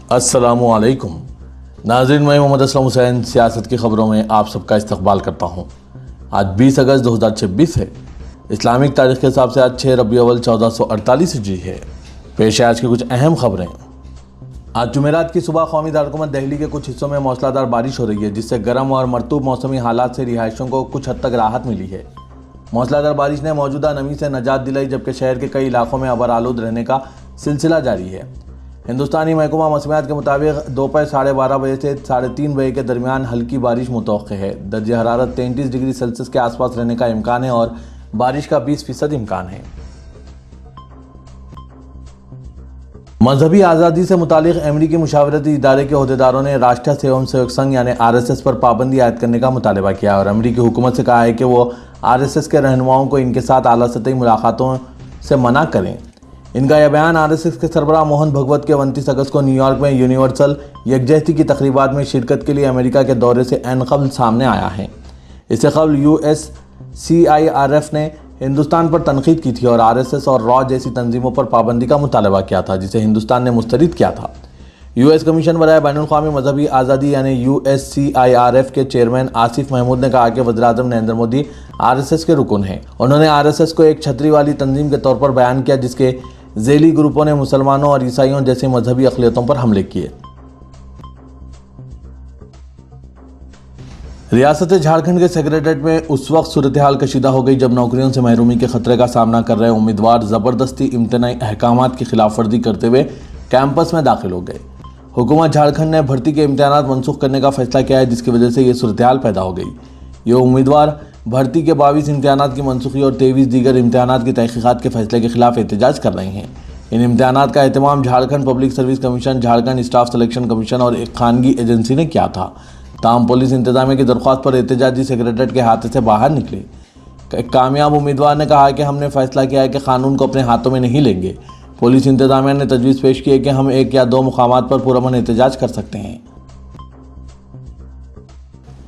अस्सलामु अलैकुम नाज़रीन, मैं मोहम्मद असलम हुसैन सियासत की ख़बरों में आप सबका इस्तकबाल करता हूँ। आज 20 अगस्त 2026 है। इस्लामिक तारीख़ के हिसाब से आज 6 रबीउल अव्वल 1448 हिजरी है। पेश है आज की कुछ अहम खबरें। आज जुमेरात की सुबह कौमी दारकूमत दिल्ली के कुछ हिस्सों में मौसलाधार बारिश हो रही है, जिससे गर्म और मरतूब मौसमी हालात से रिहायशियों को कुछ हद तक राहत मिली है। मौसलाधार बारिश ने मौजूदा नमी से निजात दिलाई, जबकि शहर के कई इलाकों में अबर आलूद रहने का सिलसिला जारी है। हिंदुस्तानी महकमा मौसमियात के मुताबिक दोपहर 12:30 बजे से 3:30 बजे के दरमियान हल्की बारिश मुतवक्के है। दर्जे हरारत 33 डिग्री सेल्सियस के आसपास रहने का इम्कान है और बारिश का 20% इम्कान है। मजहबी आज़ादी से मुतालिक अमरीकी मुशावरती इदारे के अहदेदारों ने राष्ट्रीय स्वयं सेवक संघ यानी RSS पर पाबंदी आयद करने का मुतालबा किया और अमरीकी हुकूमत से कहा है कि वो RSS के रहनुमाओं को इनके साथ आला सतही मुलाकातों से मना करें। इनका यह बयान RSS के सरबराह मोहन भगवत के 29 अगस्त को न्यूयॉर्क में यूनिवर्सल यकजहती की तकरीबात में शिरकत के लिए अमेरिका के दौरे से ऐन क़ब्ल सामने आया है। इससे कबल USCIRF ने हिंदुस्तान पर तनकीद की थी और RSS और रॉ जैसी तंजीमों पर पाबंदी का मुतालबा किया था, जिसे हिंदुस्तान ने मुस्तरद किया था। US कमीशन बराए बैनुल-अक़वामी मजहबी आज़ादी यानी USCIRF के चेयरमैन आसिफ महमूद ने कहा कि वज़ीर-ए-आज़म नरेंद्र मोदी RSS के रुकन हैं। उन्होंने RSS को एक छतरी वाली तंजीम के तौर पर बयान किया, जिसके ज़ेली ग्रुपों ने मुसलमानों और ईसाइयों जैसी मजहबी अक़लियतों पर हमले किए। रियासत झारखंड के सेक्रेटरीट में उस वक्त सूरत हाल कशीदा हो गई जब नौकरियों से महरूमी के खतरे का सामना कर रहे उम्मीदवार ज़बरदस्ती इम्तनाई अहकामात की खिलाफ वर्जी करते हुए कैंपस में दाखिल हो गए। हुकूमत झारखंड ने भर्ती के इम्तहानात मनसूख करने का फैसला किया है, जिसकी वजह से ये सूरत हाल पैदा हो गई। ये उम्मीदवार भर्ती के 22 इम्तहानात की मनसूखी और 23 दीगर इम्तहानात की तहकीकात के फैसले के खिलाफ एहतजाज कर रहे हैं। इन इम्तहानात का एहतमाम Jharkhand public service commission, Jharkhand staff selection commission और एक खानगी एजेंसी ने किया था। ताहम पुलिस इंतजामिया की दरख्वास्त पर एहतजाजी सेक्रेटरीट के हाथ से बाहर निकले। एक कामयाब उम्मीदवार ने कहा कि हमने फैसला किया है कि कानून को अपने हाथों में नहीं लेंगे। पुलिस इंतजामिया ने तजवीज़ पेश की है कि हम 1 या 2 मुकामात पर पुरअमन एहतजाज कर सकते हैं।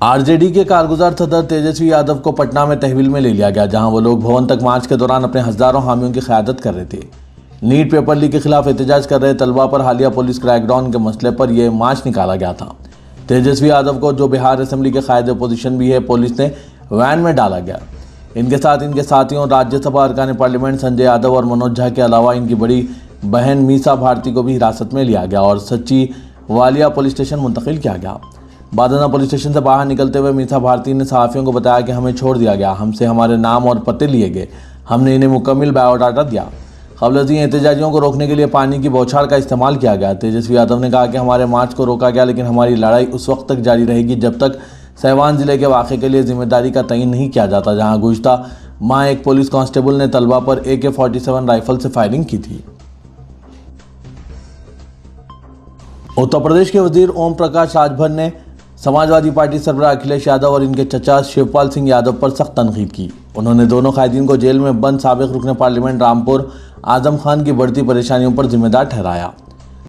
RJD के कारगुजार सदर तेजस्वी यादव को पटना में तहवील में ले लिया गया, जहां वो लोग भवन तक मार्च के दौरान अपने हज़ारों हामियों की क़यादत कर रहे थे। नीट पेपर लीक के खिलाफ एहतजाज कर रहे तलबा पर हालिया पुलिस क्रैकडाउन के मसले पर यह मार्च निकाला गया था। तेजस्वी यादव को, जो बिहार असेंबली के कायद अपोजिशन भी है, पुलिस ने वैन में डाला गया। इनके साथ इनके साथियों राज्यसभा अरकान पार्लियामेंट संजय यादव और मनोज झा के अलावा इनकी बड़ी बहन मीसा भारती को भी हिरासत में लिया गया और सच्ची वालिया पुलिस स्टेशन मुंतकिल किया गया। बादना पुलिस स्टेशन से बाहर निकलते हुए मीसा भारती ने सहाफ़ियों को बताया कि हमें छोड़ दिया गया, हमसे हमारे नाम और पते लिए गए, हमने इन्हें मुकम्मल बायोडाटा दिया। क़ब्ल एहतजाजियों को रोकने के लिए पानी की बौछार का इस्तेमाल किया गया। तेजस्वी यादव ने कहा कि हमारे मार्च को रोका गया, लेकिन हमारी लड़ाई उस वक्त तक जारी रहेगी जब तक सहवान ज़िले के वाक़े के लिए जिम्मेदारी का तयन नहीं किया जाता, जहाँ गुज़श्ता माह एक पुलिस कांस्टेबल ने तलबा पर AK-47 राइफल से फायरिंग की थी। उत्तर प्रदेश के वजीर ओम प्रकाश राजभर ने समाजवादी पार्टी सरबराह अखिलेश यादव और इनके चचा शिवपाल सिंह यादव पर सख्त तनकीद की। उन्होंने दोनों कायदीन को जेल में बंद साबिक रुकन पार्लियामेंट रामपुर आजम खान की बढ़ती परेशानियों पर जिम्मेदार ठहराया।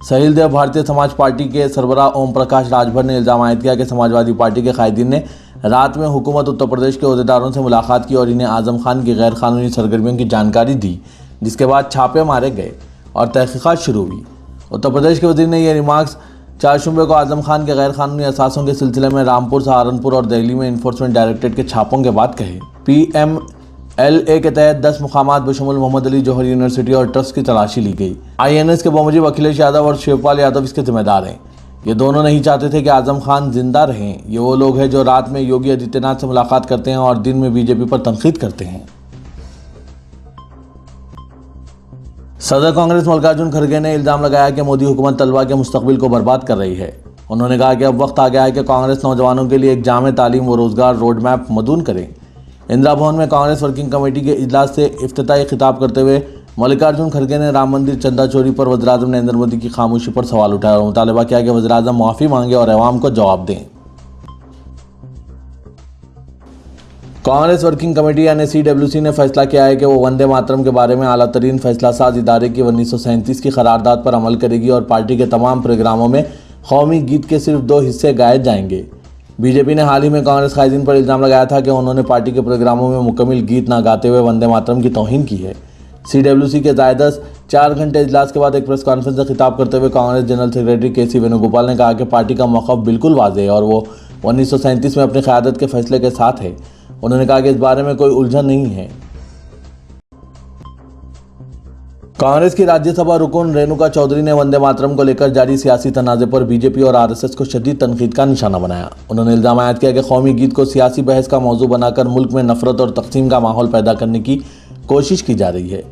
सहील देव भारतीय समाज पार्टी के सरबराह ओम प्रकाश राजभर ने इल्ज़ाम आयद किया कि समाजवादी पार्टी के कायदीन ने रात में हुकूमत उत्तर प्रदेश के अहदेदारों से मुलाकात की और इन्हें आजम खान की गैर कानूनी सरगर्मियों की जानकारी दी, जिसके बाद छापे मारे गए और तहकीकात शुरू हुई। उत्तर प्रदेश के वजीर ने यह रिमार्क्स 4 शुबे को आजम खान के गैर कानूनी असासों के सिलसिले में रामपुर, सहारनपुर और दिल्ली में इन्फोर्समेंट डायरेक्टरेट के छापों के बाद कहे। PMLA के तहत 10 मुकामात बशमुल मोहम्मद अली जौहर यूनिवर्सिटी और ट्रस्ट की तलाशी ली गई। INS के बमुजिब अखिलेश यादव और शिवपाल यादव इसके जिम्मेदार हैं। ये दोनों नहीं चाहते थे कि आजम खान जिंदा रहें। ये वो लोग हैं जो रात में योगी आदित्यनाथ से मुलाकात करते हैं और दिन में BJP पर तनकीद करते हैं। सदर कांग्रेस मल्लिकार्जुन खड़गे ने इल्ज़ाम लगाया कि मोदी हुकूमत तलबा के मुस्तकबिल को बर्बाद कर रही है। उन्होंने कहा कि अब वक्त आ गया है कि कांग्रेस नौजवानों के लिए एक जामे तालीम व रोज़गार रोड मैप मदून करें। इंदिरा भवन में कांग्रेस वर्किंग कमेटी के इजलास से इफ्तिताही खिताब करते हुए मल्लिकार्जुन खड़गे ने राम मंदिर चंदा चोरी पर वज़ीर-ए-आज़म नरेंद्र मोदी की खामोशी पर सवाल उठाया और मुतालबा किया कि वज़ीर-ए-आज़म माफ़ी मांगे और अवाम को जवाब दें। कांग्रेस वर्किंग कमेटी यानी CWC ने फैसला किया है कि वो वंदे मातरम के बारे में आला तरीन फैसला साज इदारे की 1937 की करारदाद पर अमल करेगी और पार्टी के तमाम प्रोग्रामों में कौमी गीत के सिर्फ 2 हिस्से गाए जाएंगे। BJP ने हाल ही में कांग्रेस कायदीन पर इल्ज़ाम लगाया था कि उन्होंने पार्टी के प्रोग्रामों में मुकम्मल गीत ना गाते हुए वंदे मातरम की तौहीन की है। CWC के ज़ायदस 4 घंटे इजलास के बाद एक प्रेस कॉन्फ्रेंस से खिताब करते हुए Congress general secretary KC. Venugopal ने कहा कि पार्टी का मौक़िफ़ बिल्कुल वाज़ेह है और वो 1937 में अपनी क़यादत के फैसले के साथ है। उन्होंने कहा कि इस बारे में कोई उलझन नहीं है। कांग्रेस की राज्यसभा रुकन रेणुका चौधरी ने वंदे मातरम को लेकर जारी सियासी तनाज़े पर बीजेपी और आरएसएस को शदीद तनकीद का निशाना बनाया। उन्होंने इल्ज़ाम आयद किया कि कौमी गीत को सियासी बहस का मौजू बनाकर मुल्क में नफरत और तकसीम का माहौल पैदा करने की कोशिश की जा रही है।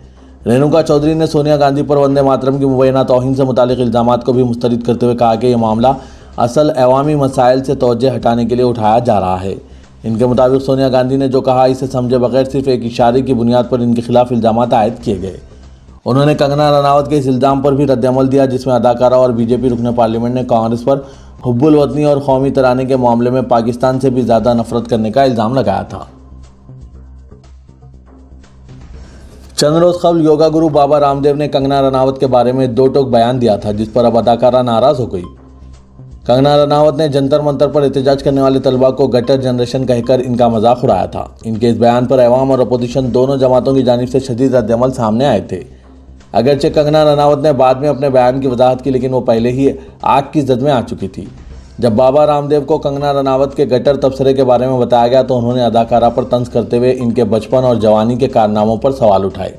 रेणुका चौधरी ने सोनिया गांधी पर वंदे मातरम की मुबैना तौहीन से मुतालिक इल्ज़ामात को भी मुस्तरद करते हुए कहा कि यह मामला असल अवामी मसाइल से तवज्जो हटाने के लिए उठाया जा रहा है। इनके मुताबिक सोनिया गांधी ने जो कहा इसे समझे बगैर सिर्फ एक इशारे की बुनियाद पर इनके खिलाफ इल्ज़ामात आयद किए गए। उन्होंने कंगना रनावत के इस इल्ज़ाम पर भी रद्दअमल दिया जिसमें अदाकारा और बीजेपी रुकन पार्लियामेंट ने कांग्रेस पर हुब्बुल वतनी और कौमी तराने के मामले में पाकिस्तान से भी ज़्यादा नफरत करने का इल्ज़ाम लगाया था। चंद रोज़ कबल योगा गुरु बाबा रामदेव ने कंगना रनावत के बारे में दो टोक बयान दिया था जिस पर अब अदाकारा नाराज़ हो गई। कंगना रनावत ने जंतर मंतर पर एहतजाज करने वाले तलबा को गटर जनरेशन कहकर इनका मजाक उड़ाया था। इनके इस बयान पर अवाम और अपोजिशन दोनों जमातों की जानिब से शदीद रद्दअमल सामने आए थे। अगरचे कंगना रनावत ने बाद में अपने बयान की वजाहत की लेकिन वो पहले ही आग की जद में आ चुकी थी। जब बाबा रामदेव को कंगना रनावत के गटर तबसरे के बारे में बताया गया तो उन्होंने अदाकारा पर तंज करते हुए इनके बचपन और जवानी के कारनामों पर सवाल उठाए।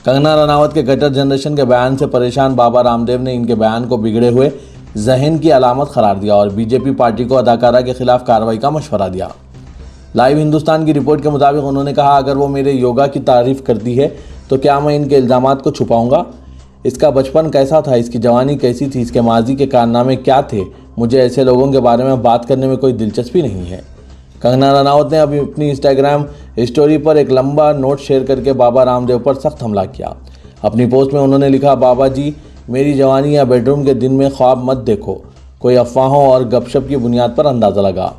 कंगना रनावत के गटर जनरेशन के बयान से परेशान बाबा रामदेव ने इनके बयान को बिगड़े हुए जहन की अलामत करार दिया और बीजेपी पार्टी को अदाकारा के खिलाफ कार्रवाई का मशवरा दिया। लाइव हिंदुस्तान की रिपोर्ट के मुताबिक उन्होंने कहा, अगर वो मेरे योगा की तारीफ करती है तो क्या मैं इनके इल्ज़ामात को छुपाऊंगा? इसका बचपन कैसा था, इसकी जवानी कैसी थी, इसके माजी के कारनामे क्या थे? मुझे ऐसे लोगों के बारे में बात करने में कोई दिलचस्पी नहीं है। कंगना रनावत ने अभी अपनी इंस्टाग्राम स्टोरी पर एक लंबा नोट शेयर करके बाबा रामदेव पर सख्त हमला किया। अपनी पोस्ट में उन्होंने लिखा, बाबा जी मेरी जवानी या बेडरूम के दिन में ख्वाब मत देखो, कोई अफवाहों और गपशप की बुनियाद पर अंदाज़ा लगा।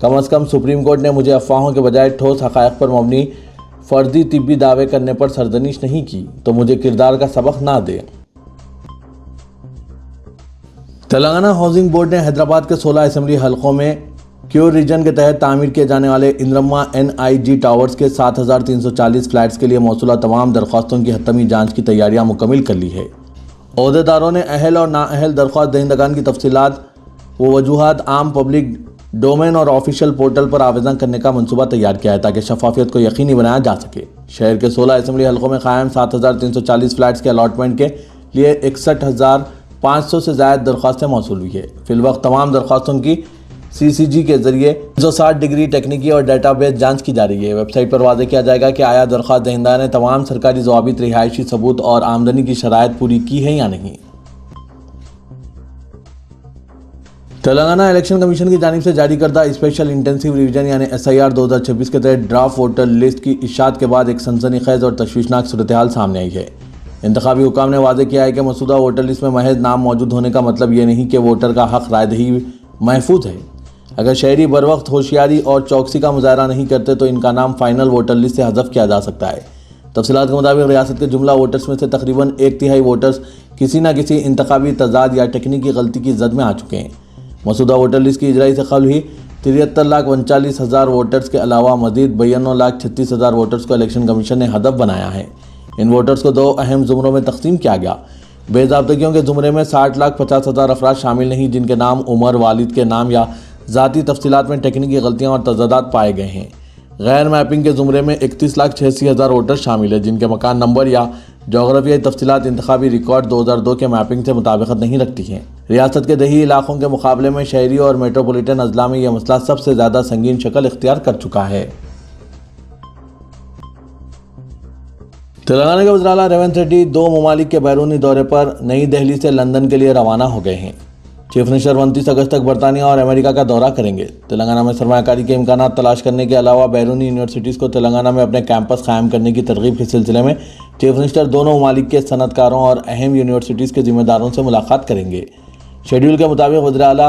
कम से कम सुप्रीम कोर्ट ने मुझे अफवाहों के बजाय ठोस हक़ाइक़ पर मबनी फर्जी तिब्बी दावे करने पर सरजनिश नहीं की तो मुझे किरदार का सबक ना दे। तेलंगाना हाउसिंग बोर्ड ने हैदराबाद के 16 असेंबली हलकों में क्योर रीजन के तहत तामीर किए जाने वाले इंद्रम्मा NIG टावर्स के 7,340 फ्लैट्स के लिए मौसूला तमाम दरख्वास्तों की हतमी जांच की तैयारियां मुकम्मल कर ली है। ओहदेदारों ने अहल और नाअहल दरख्वास्त दहिंदगान की तफसीलात व वजूहात आम पब्लिक डोमेन और ऑफिशियल पोर्टल पर आवेदन करने का मंसूबा तैयार किया है ताकि शफाफियत को यकीनी बनाया जा सके। शहर के 16 असेंबली हलकों में कायम 7,340 फ्लैट्स के अलॉटमेंट के लिए 61,500 से ज़्यादा दरख्वास्तें मौसूल हुई है। फिलवक्त तमाम दरख्वास्तों की CCG के जरिए 160 डिग्री टेक्निकी और डेटाबेस जांच की जा रही है। वेबसाइट पर वाज़ेह किया जाएगा कि आया दरख्वास्त दहिंदा ने तमाम सरकारी ज़वाबित, रिहायशी सबूत और आमदनी की शराइत पूरी की है या नहीं। तेलंगाना इलेक्शन कमीशन की जानिब से जारी करदा स्पेशल इंटेंसिव रिवीजन यानी SIR 2026 के तहत ड्राफ्ट वोटर लिस्ट की इशात के बाद एक सनसनीखेज और तशवीशनाक सूरत हाल सामने आई है। इंतखाबी हुकाम ने वाज़ेह किया है कि मसूदा वोटर लिस्ट में महज नाम मौजूद होने का मतलब ये नहीं कि वोटर का हक रायदही महफूज है। अगर शहरी बर वक्त होशियारी और चौकसी का मुजाहरा नहीं करते तो इनका नाम फाइनल वोटर लिस्ट से हज़फ किया जा सकता है। तफसीलात के मुताबिक रियासत के जुमला वोटर्स में से तकरीबन 1/3 वोटर्स किसी न किसी इंतखाबी तजाद या टेक्निकी गलती की जद में आ चुके हैं। मसूदा वोटर लिस्ट की इजराई से कबल ही 73,39,000 वोटर्स के अलावा मजीद 92,36,000 वोटर्स को इलेक्शन कमीशन ने हदफ बनाया है। इन वोटर्स को 2 अहम ज़ुमरों में तकसीम किया गया। बेज़ाब्तगियों के ज़ुमरे में 60,50,000 अफराद शामिल नहीं जिनके नाम, उम्र, वालिद के नाम या ज़ाती तफसीलात में टेक्निकी गलतियाँ और तजादात पाए गए हैं। गैर मैपिंग के ज़ुमरे में 31,86,000 वोटर शामिल है जिनके मकान नंबर या जोग्राफियाई तफसीलात इंतखाबी रिकॉर्ड 2002 के मैपिंग से मुताबिकत नहीं रखती हैं। रियासत के दही इलाकों के मुकाबले में शहरी और मेट्रोपोलिटन अजला में यह मसला सबसे ज़्यादा संगीन शक्ल इख्तियार कर चुका है। तेलंगाना के वज़ीर आला रेवंत रेड्डी 2 ममालिक के बैरूनी दौरे पर नई दिल्ली से लंदन के लिए रवाना हो गए हैं। चीफ मिनिस्टर 29 अगस्त तक बरतानिया और अमेरिका का दौरा करेंगे। तेलंगाना में सरमायाकारी के इम्कानात तलाश करने के अलावा बैरूनी यूनिवर्सिटीज़ को तेलंगाना में अपने कैंपस कायम करने की तरगीब के सिलसिले में चीफ मिनिस्टर दोनों ममालिक के सनतकारों और अहम यूनिवर्सिटीज़ के जिम्मेदारों से मुलाकात करेंगे। शेड्यूल के मुताबिक वज़ीर आला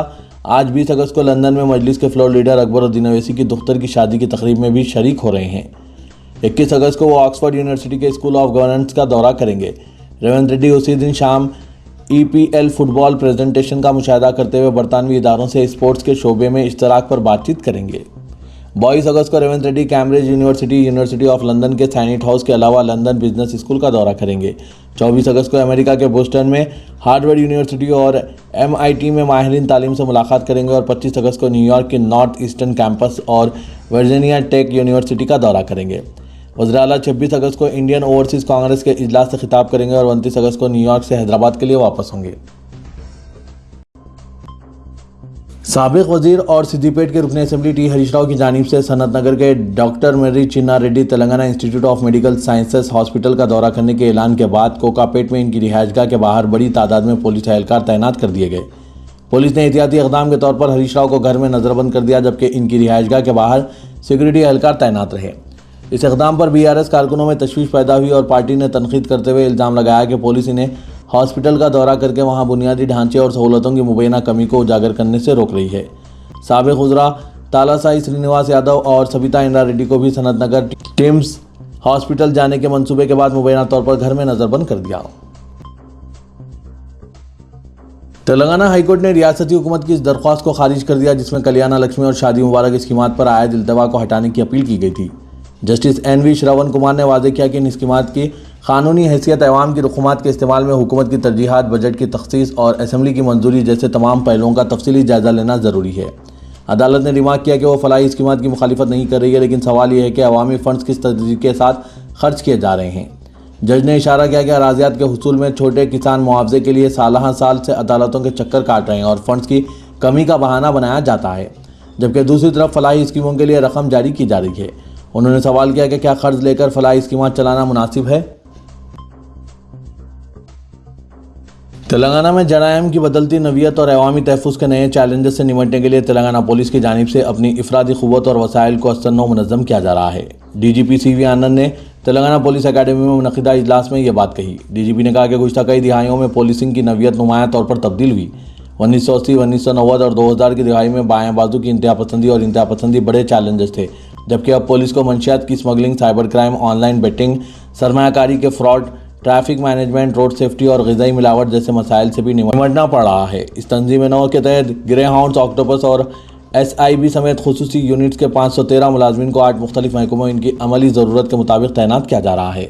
आज 20 अगस्त को लंदन में मजलिस के फ्लोर लीडर अकबरुद्दीन अवैसी की दुख्तर की शादी की तकरीब में भी शरीक हो रहे हैं। 21 अगस्त को वो ऑक्सफोर्ड यूनिवर्सिटी के स्कूल ऑफ गवर्नेंस का दौरा करेंगे। रेवंत रेड्डी उसी दिन शाम EPL फुटबॉल प्रेजेंटेशन का मुशाहिदा करते हुए बरतानवी इदारों से स्पोर्ट्स के शोबे में इश्तराक पर बातचीत करेंगे। 22 अगस्त को Revanth Reddy Cambridge university of London के सैनिट हाउस के अलावा लंदन बिजनेस स्कूल का दौरा करेंगे। 24 अगस्त को अमेरिका के बोस्टन में हार्वर्ड यूनिवर्सिटी और MIT में माहिरीन तालीम से मुलाकात करेंगे और 25 अगस्त को न्यूयॉर्क के नॉर्थ ईस्टर्न कैंपस और वर्जीनिया टेक यूनिवर्सिटी का दौरा करेंगे। वज़ीर आला 26 अगस्त को इंडियन ओवरसीज़ कांग्रेस के इजलास से खिताब करेंगे और 29 अगस्त को न्यूयॉर्क से हैदराबाद के लिए वापस होंगे। साबिक वजीर और सिद्दीपेट के रुकन असेंबली टी हरीश राव की जानिब से सनत नगर के doctor Murray Chinna Reddy Telangana institute of medical sciences hospital का दौरा करने के ऐलान के बाद कोकापेट में इनकी रिहाइशगाह के बाहर बड़ी तादाद में पुलिस एहलकार तैनात कर दिए गए। पुलिस ने एहतियाती इक़दाम के तौर पर हरीश राव को घर में नज़रबंद कर दिया, जबकि इनकी रिहाइशगाह के बाहर सिक्योरिटी एहलकार तैनात रहे। इस इक़दाम पर BRS कारकुनों में तशवीश पैदा हुई और पार्टी ने तनकीद करते हुए इल्ज़ाम लगाया कि पुलिस इन्हें हॉस्पिटल का दौरा करके वहां बुनियादी ढांचे और सहूलतों की मुबैना कमी को उजागर करने से रोक रही है। साबिक वज़रा तालासाई श्रीनिवास यादव और सबिता इंद्रा रेड्डी को भी सनत नगर टिम्स हॉस्पिटल जाने के मंसूबे के बाद मुबैना तौर पर घर में नज़रबंद कर दिया। तेलंगाना हाईकोर्ट ने रियासती हुकूमत की इस दरख्वास्त को खारिज कर दिया जिसमें कल्याण लक्ष्मी और शादी मुबारक स्कीमात पर आयद इल्तवा को हटाने की अपील की गई थी। जस्टिस NV श्रवण कुमार ने वाज़ेह किया कि इन स्कीमात की कानूनी हैसियत अवाम की रकूमात के इस्तेमाल में हुकूमत की तरजीहात, बजट की तखसीस और असम्बली की मंजूरी जैसे तमाम पहलुओं का तफसीली जायज़ा लेना ज़रूरी है। अदालत ने रिमार्क किया कि वो फलाही स्कीमात की मुखालिफत नहीं कर रही है, लेकिन सवाल यह है कि अवामी फ़ंड्स किस तरीके के साथ खर्च किए जा रहे हैं। जज ने इशारा किया कि अराज़ियात के हुसूल में छोटे किसान मुआवजे के लिए साल से अदालतों के चक्कर काट रहे हैं और फंड्स की कमी का बहाना बनाया जाता है, जबकि दूसरी तरफ फलाही स्कीमों के लिए रकम जारी की जा रही है। उन्होंने सवाल किया कि क्या कर्ज लेकर फलाही स्कीमात चलाना मुनासिब है। तेलंगाना में जराइम की बदलती नवीयत और अवामी तहफ़्फ़ुज़ के नए चैलेंजेस से निपटने के लिए तेलंगाना पुलिस की जानिब से अपनी इफरादी क़ुव्वत और वसाइल को असरनो मुनज़्ज़म किया जा रहा है। DGP CV आनंद ने तेलंगाना पुलिस अकेडमी में मुनक़िदा इजलास में ये बात कही। DGP ने कहा कि गुज़श्ता कई दिहाइयों में पुलिसिंग की नवीयत नुमायाँ तौर पर तब्दील हुई। 1980, 1990 और 2000 की दिहाई में बाएँ बाजू की इंतहा पसंदी और इंतहा पसंदी बड़े चैलेंजेस थे, जबकि अब पुलिस को मंशियात की smuggling, cyber crime, online betting, सरमायाकारी के fraud, traffic management, road safety और ग़िज़ाई मिलावट जैसे मसाइल से भी निपटना पड़ रहा है। इस तंजीम नौ के तहत ग्रे हाउंड्स, ऑक्टोपस और SIB समेत खुसूसी यूनिट्स के 513 मुलाजमीन को 8 मुख्तलिफ महकमों में इनकी अमली ज़रूरत के मुताबिक तैनात किया जा रहा है।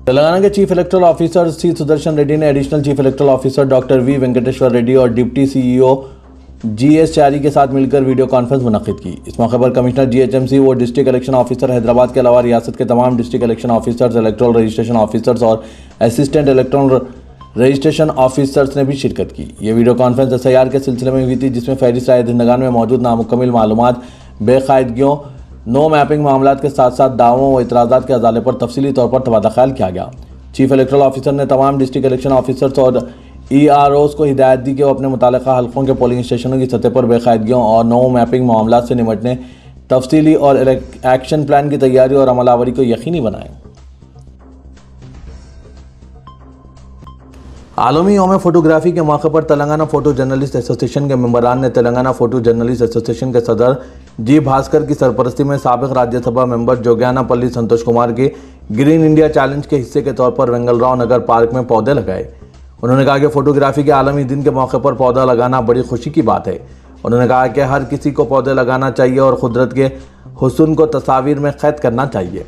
तेलंगाना के chief electoral officer C Sudarshan Reddy ने additional chief electoral officer doctor V Venkateshwar Reddy और डिप्टी CEO GS चारी के साथ मिलकर वीडियो कॉन्फ्रेंस मुनक़िद की। इस मौके पर कमिश्नर GHMC व डिस्ट्रिक्ट इलेक्शन ऑफिसर हैदराबाद के अलावा रियासत के तमाम district election officers, electoral registration officers और असिस्टेंट इलेक्ट्रॉन रजिस्ट्रेशन ऑफिसर्स ने भी शिरकत की। ये वीडियो कॉन्फ्रेंस SIR के सिलसिले में हुई थी, जिसमें फहरिस्त राय दहिंदगान में मौजूद नामुकम्मल मालूमात, बेकायदगियों, नो मैपिंग मामलात के साथ साथ दावों व इतराज़ात के अजाले पर तफसीली तौर पर तबादला ख्याल किया गया। चीफ इलेक्टोरल ऑफिसर ने तमाम डिस्ट्रिक्ट इलेक्शन ऑफिसर्स और EROs को हिदायत दी कि वो अपने मुतालिका हल्कों के पोलिंग स्टेशनों की सतह पर बेकायदगियों और नो मैपिंग मामलात से निपटने तफसीली और एक्शन प्लान की तैयारी और अमलावरी को यकीनी बनाएं। आलमी यौम फोटोग्राफी के मौके पर तेलंगाना फ़ोटो जर्नलिस्ट एसोसिएशन के मेंबरान ने तेलंगाना फ़ोटो जर्नलिस्ट एसोसिएशन के सदर G भास्कर की सरपरस्ती में साबिक राज्यसभा मेंबर जोग्यानापल्ली संतोष कुमार के ग्रीन इंडिया चैलेंज के हिस्से के तौर पर वेंगलराव नगर पार्क में पौधे लगाए। उन्होंने कहा कि फ़ोटोग्राफी के आलमी दिन के मौके पर पौधा लगाना बड़ी खुशी की बात है। उन्होंने कहा कि हर किसी को पौधे लगाना चाहिए और कुदरत के हुस्न को तस्वीर में कैद करना चाहिए।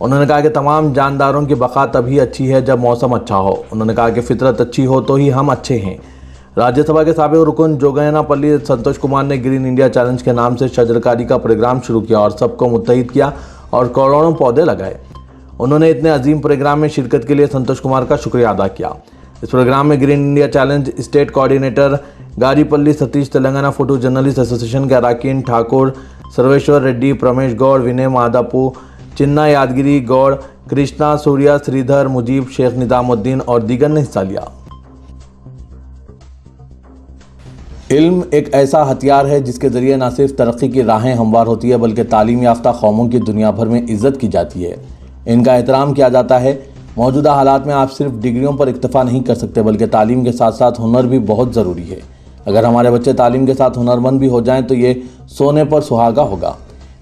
उन्होंने कहा कि तमाम जानदारों की बका तभी अच्छी है जब मौसम अच्छा हो। उन्होंने कहा कि फितरत अच्छी हो तो ही हम अच्छे हैं। राज्यसभा के साबिक रुकन जोग्यानापल्ली संतोष कुमार ने ग्रीन इंडिया चैलेंज के नाम से शजरकारी का प्रोग्राम शुरू किया और सबको मुत्तहिद किया और करोड़ों पौधे लगाए। उन्होंने इतने अजीम प्रोग्राम में शिरकत के लिए संतोष कुमार का शुक्रिया अदा किया। इस प्रोग्राम में green India challenge state coordinator Garipalli Satish, Telangana photo journalist association के अराकीन ठाकुर सर्वेश्वर रेड्डी, प्रमेश गौड़, विनय मादापू, चिन्ना यादगिरी गौड़, कृष्णा सूर्या, श्रीधर, मुजीब, शेख निजामुद्दीन और दीगर ने हिस्सा लिया। इल्म एक ऐसा हथियार है जिसके ज़रिए न सिर्फ तरक्की की राहें हमवार होती है बल्कि तालीम याफ्ता कौमों की दुनिया भर में इज़्ज़त की जाती है, इनका एहतराम किया जाता है। मौजूदा हालात में आप सिर्फ डिग्रियों पर इक्तफ़ा नहीं कर सकते बल्कि तालीम के साथ साथ हुनर भी बहुत ज़रूरी है। अगर हमारे बच्चे तालीम के साथ हुनरमंद भी हो जाएं तो ये सोने पर सुहागा होगा।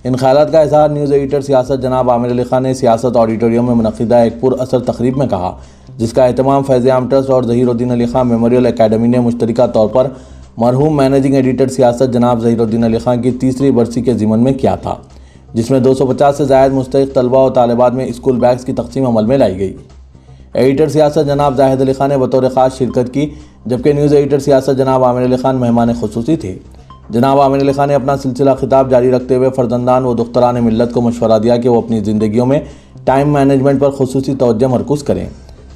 इन ख्यालात का इज़हार न्यूज़ एडिटर सियासत जनाब आमिर अली खान ने सियासत ऑडिटोरियम में मुनक़िदा एक पुरअसर तकरीब में कहा, जिसका एहतमाम फैज़ आम ट्रस्ट और ज़हीरुद्दीन अली खान मेमोरियल एकेडमी ने मुश्तरका तौर पर مرحوم مینیجنگ ایڈیٹر سیاست جناب ظہیر الدین علی خان کی تیسری برسی کے ضمن میں کیا تھا، جس میں 250 سے زائد مستحق طلبہ و طالبات میں اسکول بیگز کی تقسیم عمل میں لائی گئی۔ ایڈیٹر سیاست جناب زاہد علی خان نے بطور خاص شرکت کی، جبکہ نیوز ایڈیٹر سیاست جناب عامر علی خان مہمان خصوصی تھے۔ جناب عامر علی خان نے اپنا سلسلہ خطاب جاری رکھتے ہوئے فرزندان و دختران ملت کو مشورہ دیا کہ وہ اپنی زندگیوں میں ٹائم مینجمنٹ پر خصوصی توجہ مرکوز کریں۔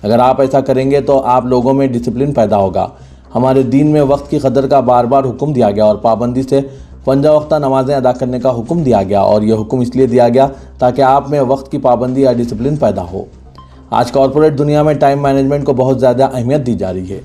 اگر آپ ایسا کریں گے تو آپ لوگوں میں ڈسپلن پیدا ہوگا۔ ہمارے دین میں وقت کی قدر کا بار بار حکم دیا گیا اور پابندی سے 5 وقتہ نمازیں ادا کرنے کا حکم دیا گیا، اور یہ حکم اس لیے دیا گیا تاکہ آپ میں وقت کی پابندی یا ڈسپلن پیدا ہو۔ آج کارپوریٹ دنیا میں ٹائم مینجمنٹ کو بہت زیادہ اہمیت دی جا رہی ہے۔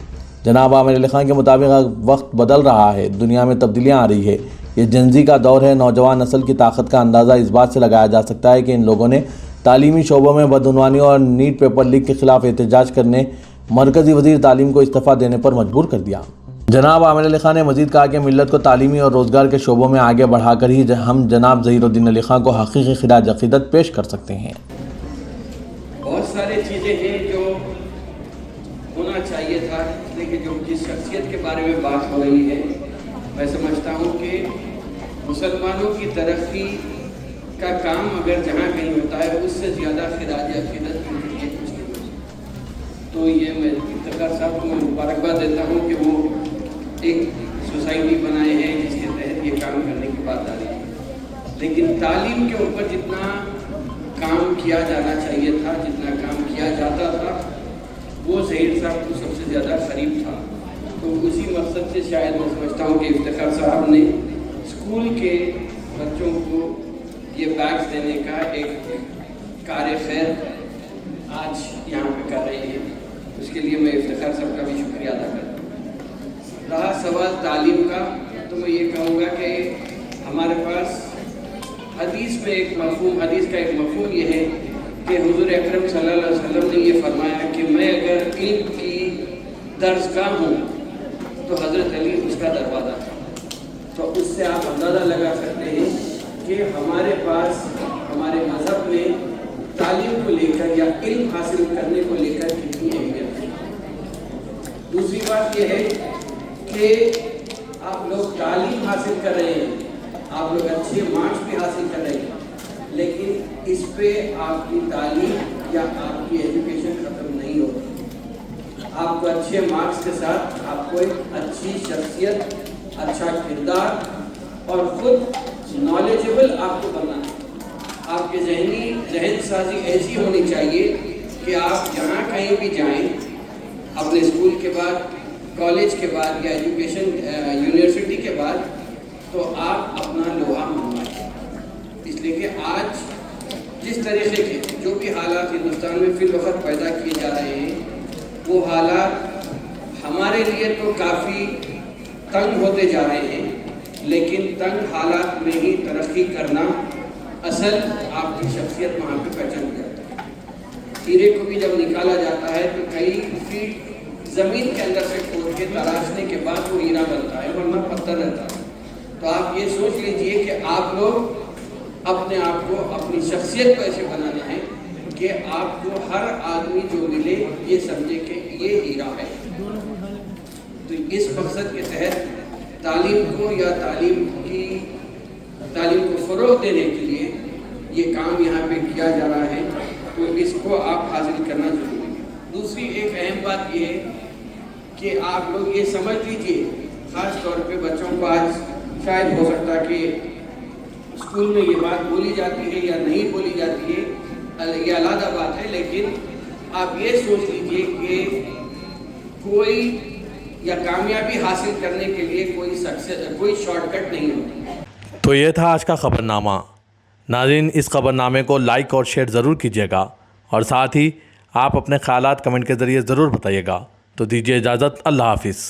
جناب عامر علی خان کے مطابق وقت بدل رہا ہے، دنیا میں تبدیلیاں آ رہی ہے، یہ جنزی کا دور ہے۔ نوجوان نسل کی طاقت کا اندازہ اس بات سے لگایا جا سکتا ہے کہ ان لوگوں نے تعلیمی شعبوں میں بدعنوانی اور نیٹ پیپر لیک کے خلاف احتجاج کرنے مرکزی وزیر تعلیم کو استعفیٰ دینے پر مجبور کر دیا۔ جناب عامر علی خان نے مزید کہا کہ ملت کو تعلیمی اور روزگار کے شعبوں میں آگے بڑھا کر ہی ہم جناب ظہیر الدین علی خان کو حقیقی خراج عقیدت پیش کر سکتے ہیں۔ بہت ساری چیزیں ہیں جو ہونا چاہیے تھا، لیکن جو جس شخصیت کے بارے میں بات ہو رہی ہے، میں سمجھتا ہوں کہ مسلمانوں کی ترقی کا کام اگر جہاں کہیں ہوتا ہے اس سے زیادہ خراج عقیدت کے لیے کچھ نہیں ہوتا۔ تو یہ میں افتخار صاحب کو میں مبارکباد دیتا ہوں کہ وہ ایک سوسائٹی بنائے ہیں جس کے تحت یہ کام کرنے کی بات آ رہی ہے، لیکن تعلیم کے اوپر جتنا کام کیا جانا چاہیے تھا، جتنا کام کیا جاتا تھا، وہ ظہیر صاحب کو سب سے زیادہ قریب تھا۔ تو اسی مقصد سے شاید میں سمجھتا ہوں کہ افتخار صاحب نے اسکول کے بچوں کو یہ بیگز دینے کا ایک کار خیر آج یہاں پہ کر رہے ہیں، اس کے لیے میں افتخار صاحب کا بھی شکریہ ادا کرتا ہوں۔ رہا سوال تعلیم کا، تو میں یہ کہوں گا کہ ہمارے پاس حدیث کا ایک مفہوم یہ ہے کہ حضور اکرم صلی اللہ علیہ وسلم نے یہ فرمایا کہ میں اگر علم کی درسگاہ ہوں تو حضرت علی اس کا دروازہ تھا۔ تو اس سے آپ اندازہ لگا سکتے ہیں کہ ہمارے پاس ہمارے مذہب میں تعلیم کو لے کر یا علم حاصل کرنے کو لے کر کتنی اہمیت ہے۔ دوسری بات یہ ہے کہ آپ لوگ تعلیم حاصل کر رہے ہیں، آپ لوگ اچھے مارکس بھی حاصل کر رہے ہیں، لیکن اس پہ آپ کی تعلیم یا آپ کی ایجوکیشن ختم نہیں ہوتی۔ آپ کو اچھے مارکس کے ساتھ آپ کو ایک اچھی شخصیت، اچھا کردار اور خود نالجبل آپ کو بننا ہے۔ آپ کے ذہن سازی ایسی ہونی چاہیے کہ آپ جہاں کہیں بھی جائیں، اپنے اسکول کے بعد، کالج کے بعد یا ایجوکیشن یونیورسٹی کے بعد، تو آپ اپنا لوہا منوائیں۔ اس لیے کہ آج جس طریقے کے جو بھی حالات ہندوستان میں فی الوقت پیدا کیے جا رہے ہیں، وہ حالات ہمارے لیے تو کافی تنگ ہوتے جا رہے ہیں، لیکن تنگ حالات میں ہی ترقی کرنا اصل آپ کی شخصیت وہاں پہ پہچان جاتا ہے۔ ہیرے کو بھی جب نکالا جاتا ہے تو کئی فیٹ زمین کے اندر سے کھود کے تراشنے کے بعد وہ ہیرا بنتا ہے، ورنہ پتھر رہتا ہے۔ تو آپ یہ سوچ لیجئے کہ آپ لوگ اپنے آپ کو، اپنی شخصیت کو ایسے بنانا ہے کہ آپ کو ہر آدمی جو ملے یہ سمجھے کہ یہ ہیرا ہے۔ تو اس مقصد کے تحت تعلیم کو یا تعلیم کو فروغ دینے کے لیے یہ کام یہاں پہ کیا جا رہا ہے، تو اس کو آپ حاصل کرنا ضروری ہے۔ دوسری ایک اہم بات یہ ہے کہ آپ لوگ یہ سمجھ لیجئے، خاص طور پہ بچوں کو آج شاید ہو سکتا ہے کہ اسکول میں یہ بات بولی جاتی ہے یا نہیں بولی جاتی ہے، یہ علیحدہ بات ہے، لیکن آپ یہ سوچ لیجئے کہ کوئی یا کامیابی حاصل کرنے کے لیے کوئی شارٹ کٹ نہیں ہوتی۔ تو یہ تھا آج کا خبرنامہ۔ ناظرین، اس خبرنامے کو لائک اور شیئر ضرور کیجیے گا، اور ساتھ ہی آپ اپنے خیالات کمنٹ کے ذریعے ضرور بتائیے گا۔ تو دیجیے اجازت، اللہ حافظ۔